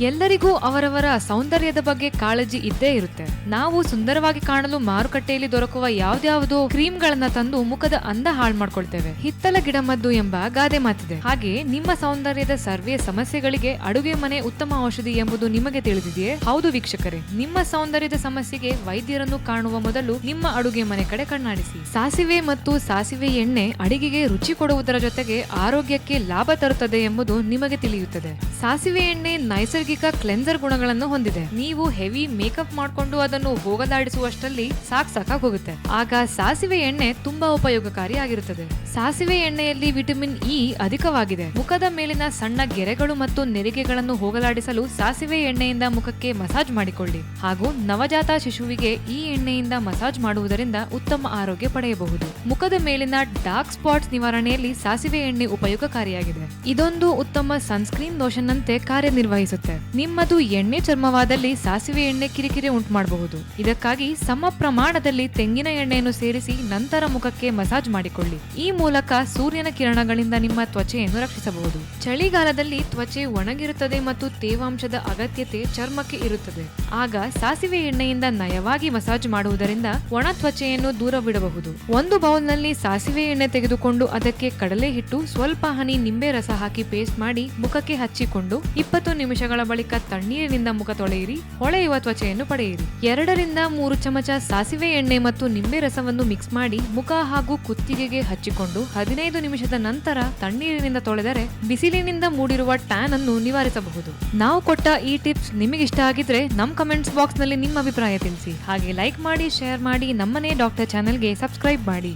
ಎಲ್ಲರಿಗೂ ಅವರವರ ಸೌಂದರ್ಯದ ಬಗ್ಗೆ ಕಾಳಜಿ ಇದ್ದೇ ಇರುತ್ತೆ. ನಾವು ಸುಂದರವಾಗಿ ಕಾಣಲು ಮಾರುಕಟ್ಟೆಯಲ್ಲಿ ದೊರಕುವ ಯಾವ್ದಾವುದೋ ಕ್ರೀಮ್ಗಳನ್ನ ತಂದು ಮುಖದ ಅಂದ ಹಾಳು ಮಾಡ್ಕೊಳ್ತೇವೆ. ಹಿತ್ತಲ ಗಿಡಮದ್ದು ಎಂಬ ಗಾದೆ ಮಾತಿದೆ. ಹಾಗೆ ನಿಮ್ಮ ಸೌಂದರ್ಯದ ಸರ್ವೇ ಸಮಸ್ಯೆಗಳಿಗೆ ಅಡುಗೆ ಮನೆ ಉತ್ತಮ ಔಷಧಿ ಎಂಬುದು ನಿಮಗೆ ತಿಳಿದಿದೆಯೇ? ಹೌದು ವೀಕ್ಷಕರೇ, ನಿಮ್ಮ ಸೌಂದರ್ಯದ ಸಮಸ್ಯೆಗೆ ವೈದ್ಯರನ್ನು ಕಾಣುವ ಮೊದಲು ನಿಮ್ಮ ಅಡುಗೆ ಮನೆ ಕಡೆ ಕಣ್ಣಾಡಿಸಿ. ಸಾಸಿವೆ ಮತ್ತು ಸಾಸಿವೆ ಎಣ್ಣೆ ಅಡಿಗೆಗೆ ರುಚಿ ಕೊಡುವುದರ ಜೊತೆಗೆ ಆರೋಗ್ಯಕ್ಕೆ ಲಾಭ ತರುತ್ತದೆ ಎಂಬುದು ನಿಮಗೆ ತಿಳಿಯುತ್ತದೆ. ಸಾಸಿವೆ ಎಣ್ಣೆ ನೈಸರ್ಗಿಕ ಕ್ಲೆನ್ಸರ್ ಗುಣಗಳನ್ನು ಹೊಂದಿದೆ. ನೀವು ಹೆವಿ ಮೇಕಪ್ ಮಾಡಿಕೊಂಡು ಅದನ್ನು ಹೋಗಲಾಡಿಸುವಷ್ಟರಲ್ಲಿ ಸಾಕಾಗಿ ಹೋಗುತ್ತೆ. ಆಗ ಸಾಸಿವೆ ಎಣ್ಣೆ ತುಂಬಾ ಉಪಯೋಗಕಾರಿಯಾಗಿರುತ್ತದೆ. ಸಾಸಿವೆ ಎಣ್ಣೆಯಲ್ಲಿ ವಿಟಮಿನ್ ಇ ಅಧಿಕವಾಗಿದೆ. ಮುಖದ ಮೇಲಿನ ಸಣ್ಣ ಗೆರೆಗಳು ಮತ್ತು ನೆರಿಗೆಗಳನ್ನು ಹೋಗಲಾಡಿಸಲು ಸಾಸಿವೆ ಎಣ್ಣೆಯಿಂದ ಮುಖಕ್ಕೆ ಮಸಾಜ್ ಮಾಡಿಕೊಳ್ಳಿ. ಹಾಗೂ ನವಜಾತ ಶಿಶುವಿಗೆ ಈ ಎಣ್ಣೆಯಿಂದ ಮಸಾಜ್ ಮಾಡುವುದರಿಂದ ಉತ್ತಮ ಆರೋಗ್ಯ ಪಡೆಯಬಹುದು. ಮುಖದ ಮೇಲಿನ ಡಾರ್ಕ್ ಸ್ಪಾಟ್ಸ್ ನಿವಾರಣೆಯಲ್ಲಿ ಸಾಸಿವೆ ಎಣ್ಣೆ ಉಪಯೋಗಕಾರಿಯಾಗಿದೆ. ಇದೊಂದು ಉತ್ತಮ ಸನ್ಸ್ಕ್ರೀನ್ ಲೋಷನ್ ನಂತೆ ಕಾರ್ಯನಿರ್ವಹಿಸುತ್ತೆ. ನಿಮ್ಮದು ಎಣ್ಣೆ ಚರ್ಮವಾದಲ್ಲಿ ಸಾಸಿವೆ ಎಣ್ಣೆ ಕಿರಿಕಿರಿ ಉಂಟು ಮಾಡಬಹುದು. ಇದಕ್ಕಾಗಿ ಸಮ ಪ್ರಮಾಣದಲ್ಲಿ ತೆಂಗಿನ ಎಣ್ಣೆಯನ್ನು ಸೇರಿಸಿ ನಂತರ ಮುಖಕ್ಕೆ ಮಸಾಜ್ ಮಾಡಿಕೊಳ್ಳಿ. ಈ ಮೂಲಕ ಸೂರ್ಯನ ಕಿರಣಗಳಿಂದ ನಿಮ್ಮ ತ್ವಚೆಯನ್ನು ರಕ್ಷಿಸಬಹುದು. ಚಳಿಗಾಲದಲ್ಲಿ ತ್ವಚೆ ಒಣಗಿರುತ್ತದೆ ಮತ್ತು ತೇವಾಂಶದ ಅಗತ್ಯತೆ ಚರ್ಮಕ್ಕೆ ಇರುತ್ತದೆ. ಆಗ ಸಾಸಿವೆ ಎಣ್ಣೆಯಿಂದ ನಯವಾಗಿ ಮಸಾಜ್ ಮಾಡುವುದರಿಂದ ಒಣ ತ್ವಚೆಯನ್ನು ದೂರವಿಡಬಹುದು. ಒಂದು ಬೌಲ್ನಲ್ಲಿ ಸಾಸಿವೆ ಎಣ್ಣೆ ತೆಗೆದುಕೊಂಡು ಅದಕ್ಕೆ ಕಡಲೆ ಹಿಟ್ಟು, ಸ್ವಲ್ಪ ಹನಿ ನಿಂಬೆ ರಸ ಹಾಕಿ ಪೇಸ್ಟ್ ಮಾಡಿ ಮುಖಕ್ಕೆ ಹಚ್ಚಿಕೊಂಡು 20 ನಿಮಿಷಗಳ ಬಳಿಕ ತಣ್ಣೀರಿನಿಂದ ಮುಖ ತೊಳೆಯಿರಿ. ಹೊಳೆಯುವ ತ್ವಚೆಯನ್ನು ಪಡೆಯಿರಿ. 2 ರಿಂದ 3 ಚಮಚ ಸಾಸಿವೆ ಎಣ್ಣೆ ಮತ್ತು ನಿಂಬೆ ರಸವನ್ನು ಮಿಕ್ಸ್ ಮಾಡಿ ಮುಖ ಹಾಗೂ ಕುತ್ತಿಗೆಗೆ ಹಚ್ಚಿಕೊಂಡು 15 ನಿಮಿಷದ ನಂತರ ತಣ್ಣೀರಿನಿಂದ ತೊಳೆದರೆ ಬಿಸಿಲಿನಿಂದ ಮೂಡಿರುವ ಟ್ಯಾನ್ ಅನ್ನು ನಿವಾರಿಸಬಹುದು. ನಾವು ಕೊಟ್ಟ ಈ ಟಿಪ್ಸ್ ನಿಮಗಿಷ್ಟ ಆಗಿದ್ರೆ ನಮ್ಮ ಕಮೆಂಟ್ಸ್ ಬಾಕ್ಸ್ ನಲ್ಲಿ ನಿಮ್ಮ ಅಭಿಪ್ರಾಯ ತಿಳಿಸಿ. ಹಾಗೆ ಲೈಕ್ ಮಾಡಿ, ಶೇರ್ ಮಾಡಿ, ನಮ್ಮನೆ ಡಾಕ್ಟರ್ ಚಾನೆಲ್ಗೆ ಸಬ್ಸ್ಕ್ರೈಬ್ ಮಾಡಿ.